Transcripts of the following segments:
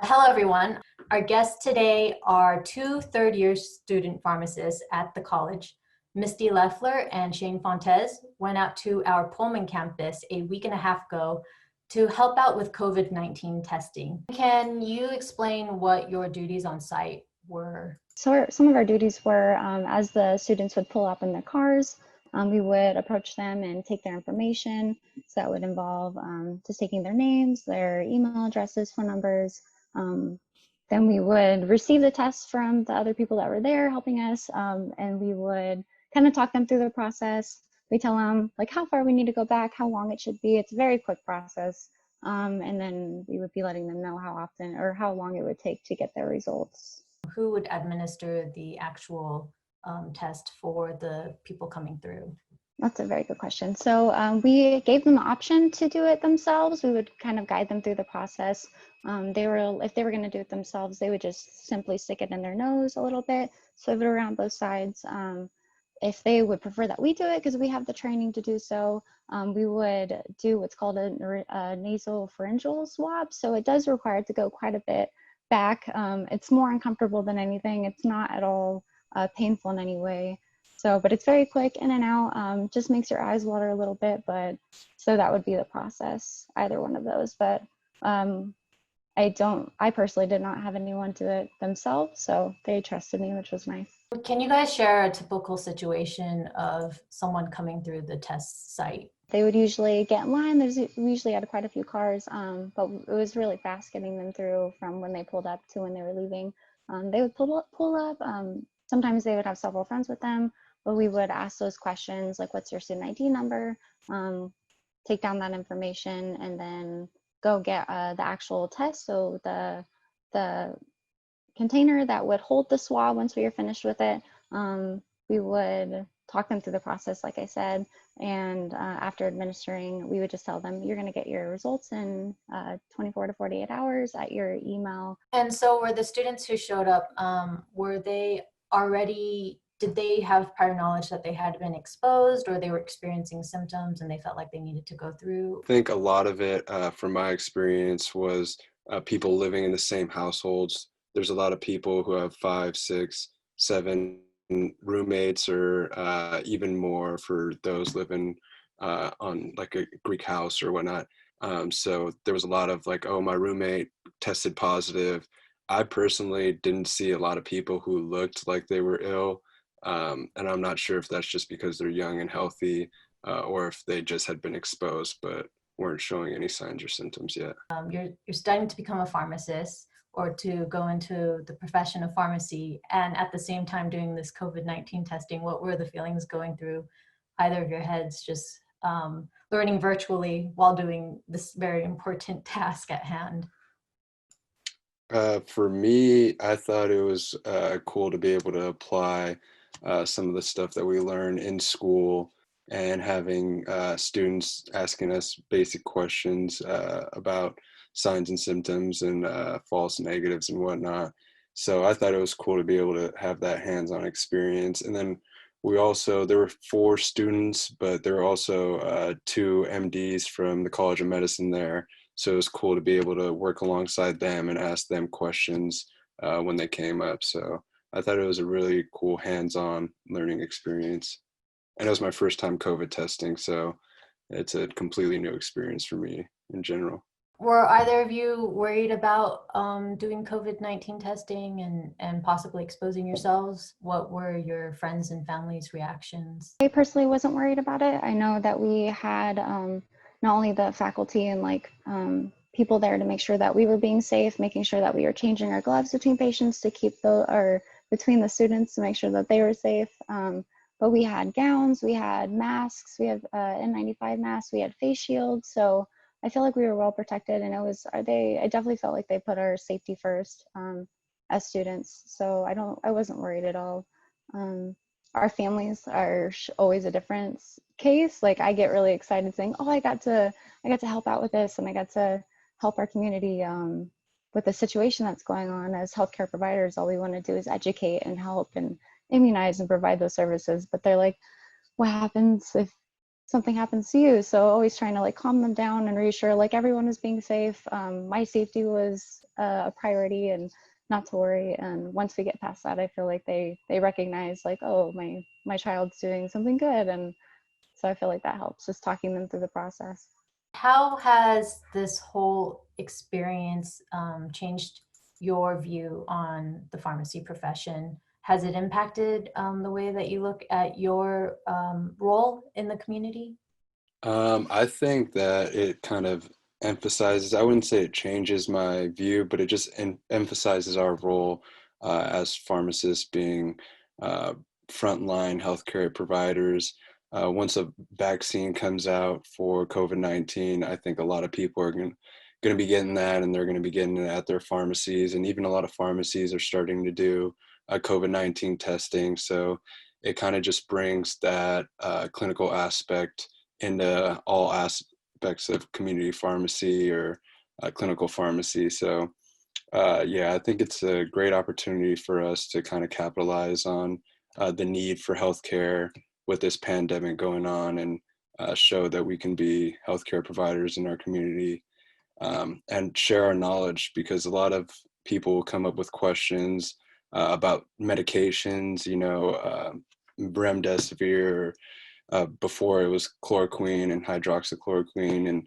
Hello, everyone. Our guests today are two third-year student pharmacists at the college. Misty Leffler and Shane Fontes went out to our Pullman campus a week and a half ago to help out with COVID-19 testing. Can you explain what your duties on site were? So some of our duties were, as the students would pull up in their cars, we would approach them and take their information. So that would involve just taking their names, their email addresses, phone numbers. Then we would receive the tests from the other people that were there helping us, and we would kind of talk them through the process. We tell them like how far we need to go back, how long it should be. It's a very quick process. And then we would be letting them know how often or how long it would take to get their results. Who would administer the actual test for the people coming through? That's a very good question. So we gave them the option to do it themselves. We would kind of guide them through the process. If they were going to do it themselves, they would just simply stick it in their nose a little bit, swivel it around both sides. If they would prefer that we do it, because we have the training to do so, we would do what's called a nasal pharyngeal swab. So it does require it to go quite a bit back. It's more uncomfortable than anything. It's not at all painful in any way. So, but it's very quick in and out, just makes your eyes water a little bit, but so that would be the process, either one of those. But I personally did not have anyone do it themselves, so they trusted me, which was nice. Can you guys share a typical situation of someone coming through the test site? They would usually get in line. We usually had quite a few cars, but it was really fast getting them through from when they pulled up to when they were leaving. They would pull up. Sometimes they would have several friends with them, but we would ask those questions like, what's your student ID number? Take down that information and then go get the actual test. So the container that would hold the swab once we were finished with it, we would talk them through the process, like I said, and after administering, we would just tell them, you're going to get your results in 24 to 48 hours at your email. And so were the students who showed up, did they have prior knowledge that they had been exposed, or they were experiencing symptoms and they felt like they needed to go through? I think a lot of it, from my experience, was people living in the same households. There's a lot of people who have 5, 6, 7 roommates, or even more for those living on like a Greek house or whatnot. So there was a lot of like, oh, my roommate tested positive. I personally didn't see a lot of people who looked like they were ill. And I'm not sure if that's just because they're young and healthy, or if they just had been exposed but weren't showing any signs or symptoms yet. You're studying to become a pharmacist or to go into the profession of pharmacy, and at the same time doing this COVID-19 testing. What were the feelings going through either of your heads, just learning virtually while doing this very important task at hand? For me, I thought it was cool to be able to apply some of the stuff that we learn in school, and having students asking us basic questions about signs and symptoms and false negatives and whatnot. So I thought it was cool to be able to have that hands-on experience. And then there were 4 students, but there were also 2 MDs from the College of Medicine there. So it was cool to be able to work alongside them and ask them questions when they came up. So I thought it was a really cool hands-on learning experience. And it was my first time COVID testing, so it's a completely new experience for me in general. Were either of you worried about doing COVID-19 testing and possibly exposing yourselves? What were your friends and family's reactions? I personally wasn't worried about it. I know that we had not only the faculty and people there to make sure that we were being safe, making sure that we were changing our gloves between patients to keep between the students to make sure that they were safe. But we had gowns, we had masks, we had N95 masks, we had face shields. So I feel like we were well protected, and I definitely felt like they put our safety first as students. So I wasn't worried at all. Our families are always a different case. Like I get really excited saying, oh, I got to help out with this, and I got to help our community with the situation that's going on. As healthcare providers, all we want to do is educate and help and immunize and provide those services. But they're like, what happens if something happens to you. So always trying to like calm them down and reassure like everyone was being safe. My safety was a priority and not to worry. And once we get past that, I feel like they recognize like, oh, my child's doing something good. And so I feel like that helps, just talking them through the process. How has this whole experience changed your view on the pharmacy profession? Has it impacted the way that you look at your role in the community? I think that it kind of emphasizes, I wouldn't say it changes my view, but it just emphasizes our role as pharmacists being uh, frontline healthcare providers. Once a vaccine comes out for COVID-19, I think a lot of people are going to be getting that, and they're going to be getting it at their pharmacies. And even a lot of pharmacies are starting to do COVID-19 testing. So it kind of just brings that clinical aspect into all aspects of community pharmacy or clinical pharmacy. So yeah, I think it's a great opportunity for us to kind of capitalize on the need for healthcare with this pandemic going on, and show that we can be healthcare providers in our community, and share our knowledge, because a lot of people will come up with questions about medications, remdesivir, before it was chloroquine and hydroxychloroquine and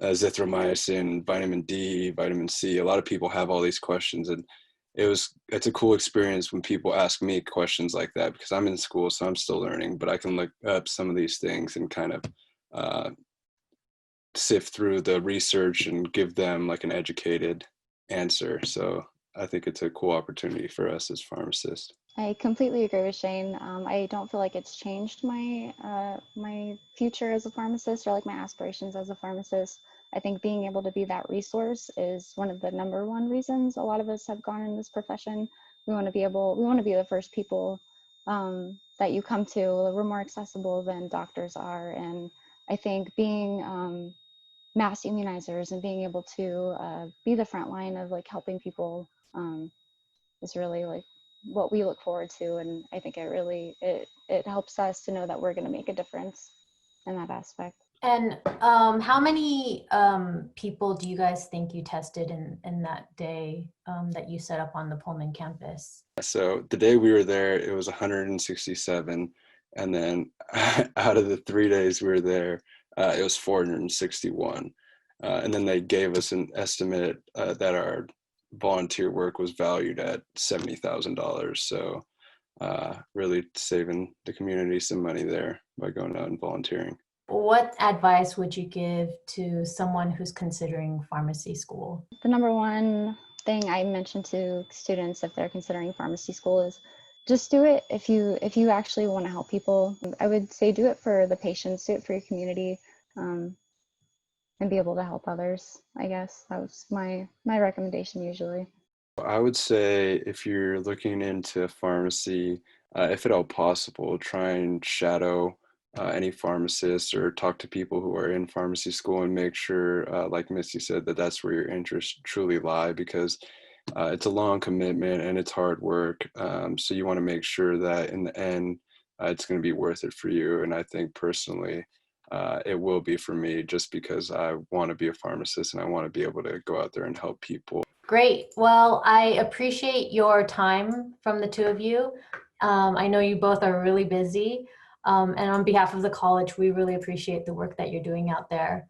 azithromycin, vitamin D, vitamin C. A lot of people have all these questions, and it's a cool experience when people ask me questions like that, because I'm in school, so I'm still learning, but I can look up some of these things and kind of sift through the research and give them like an educated answer. So I think it's a cool opportunity for us as pharmacists. I completely agree with Shane. I don't feel like it's changed my my future as a pharmacist or like my aspirations as a pharmacist. I think being able to be that resource is one of the number one reasons a lot of us have gone in this profession. We want to be the first people that you come to. We're more accessible than doctors are, and I think being mass immunizers and being able to be the front line of like helping people is really like what we look forward to. And I think it helps us to know that we're going to make a difference in that aspect. And how many people do you guys think you tested in that day that you set up on the Pullman campus? So the day we were there, it was 167. And then out of the 3 days we were there, it was 461. And then they gave us an estimate that our volunteer work was valued at $70,000. So really saving the community some money there by going out and volunteering. What advice would you give to someone who's considering pharmacy school? The number one thing I mention to students if they're considering pharmacy school is just do it if you actually want to help people. I would say do it for the patients, do it for your community, and be able to help others. I guess that was my recommendation usually. I would say if you're looking into pharmacy, if at all possible, try and shadow any pharmacists or talk to people who are in pharmacy school, and make sure, like Misty said, that that's where your interests truly lie, because it's a long commitment and it's hard work. So you want to make sure that in the end, it's going to be worth it for you. And I think personally, it will be for me, just because I want to be a pharmacist and I want to be able to go out there and help people. Great. Well, I appreciate your time from the two of you. I know you both are really busy. And on behalf of the college, we really appreciate the work that you're doing out there.